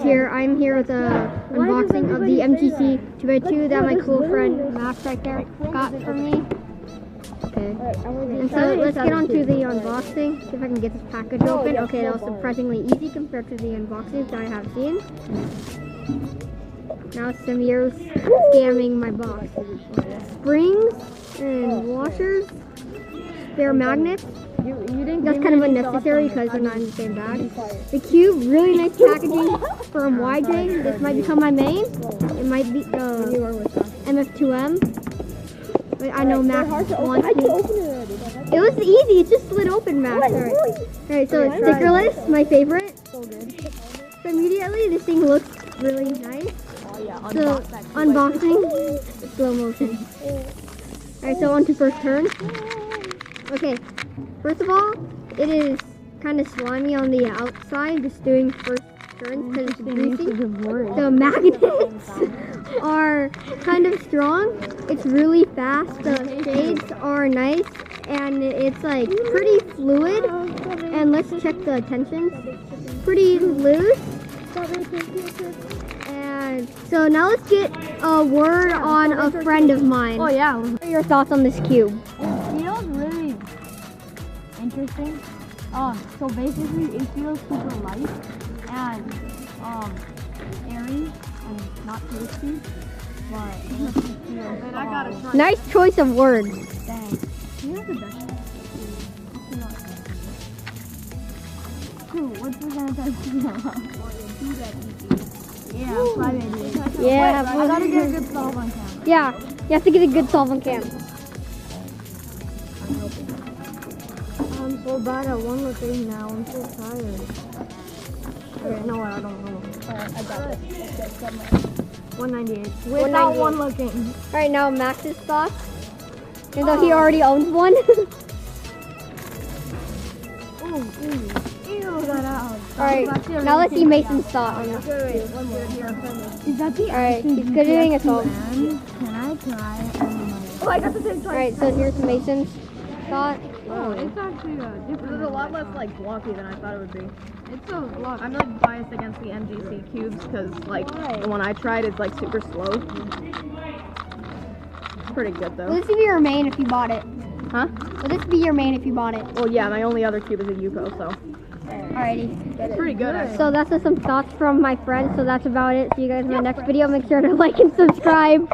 Max here. I'm here with a unboxing of the MGC 2x2 that my cool friend Max right there got for me. Okay. And so let's get on to the unboxing. See if I can get this package open. Okay, that was surprisingly easy compared to the unboxings that I have seen. Now Samir's scamming my box. Springs and washers. Spare magnets. That's kind of unnecessary because they're not in the same bag. The cube, really nice packaging from YJ. This might become my main. It might be MF2M. But I know Max wants to. It was easy. It just slid open, Max. Alright, so it's stickerless, my favorite. So immediately, this thing looks really nice. So unboxing, slow motion. Alright, so on to first turn. Okay, first of all, it is kind of slimy on the outside, just doing first turns because it's greasy. The magnets are kind of strong. It's really fast. The shades are nice, and it's like pretty fluid. And let's check the tensions. Pretty loose. And so now let's get a word on a friend of mine. Oh yeah. What are your thoughts on this cube? Feels really interesting. So basically it feels super light and airy and not tasty. But it feels Nice choice of words. Thanks. Here's the best. What's the Yeah, 580. Yeah, I gotta get a good solve on cam. Yeah, you have to get a good solve on cam. I'm so bad at one looking now. I'm so tired. Okay, no, I don't know. I got it. 198. Without one looking. Alright, now Max's thoughts. And though he already owns one. Ew, that out. Alright, now let's see Mason's thought on this. Is that the Alright, he's good doing a solve. Can I try? Oh, I got the same try. Alright, so here's Mason's thought. Oh, it's actually different. This is a lot less like blocky than I thought it would be. It's a lot. I'm like biased against the MGC cubes because like the one I tried is like super slow. It's pretty good though. Will this be your main if you bought it? Huh? Will this be your main if you bought it? Well, yeah, my only other cube is a Yuko, so Alrighty. it's pretty good. Actually. So that's just some thoughts from my friend. So that's about it. See you guys in my next video. Make sure to like and subscribe.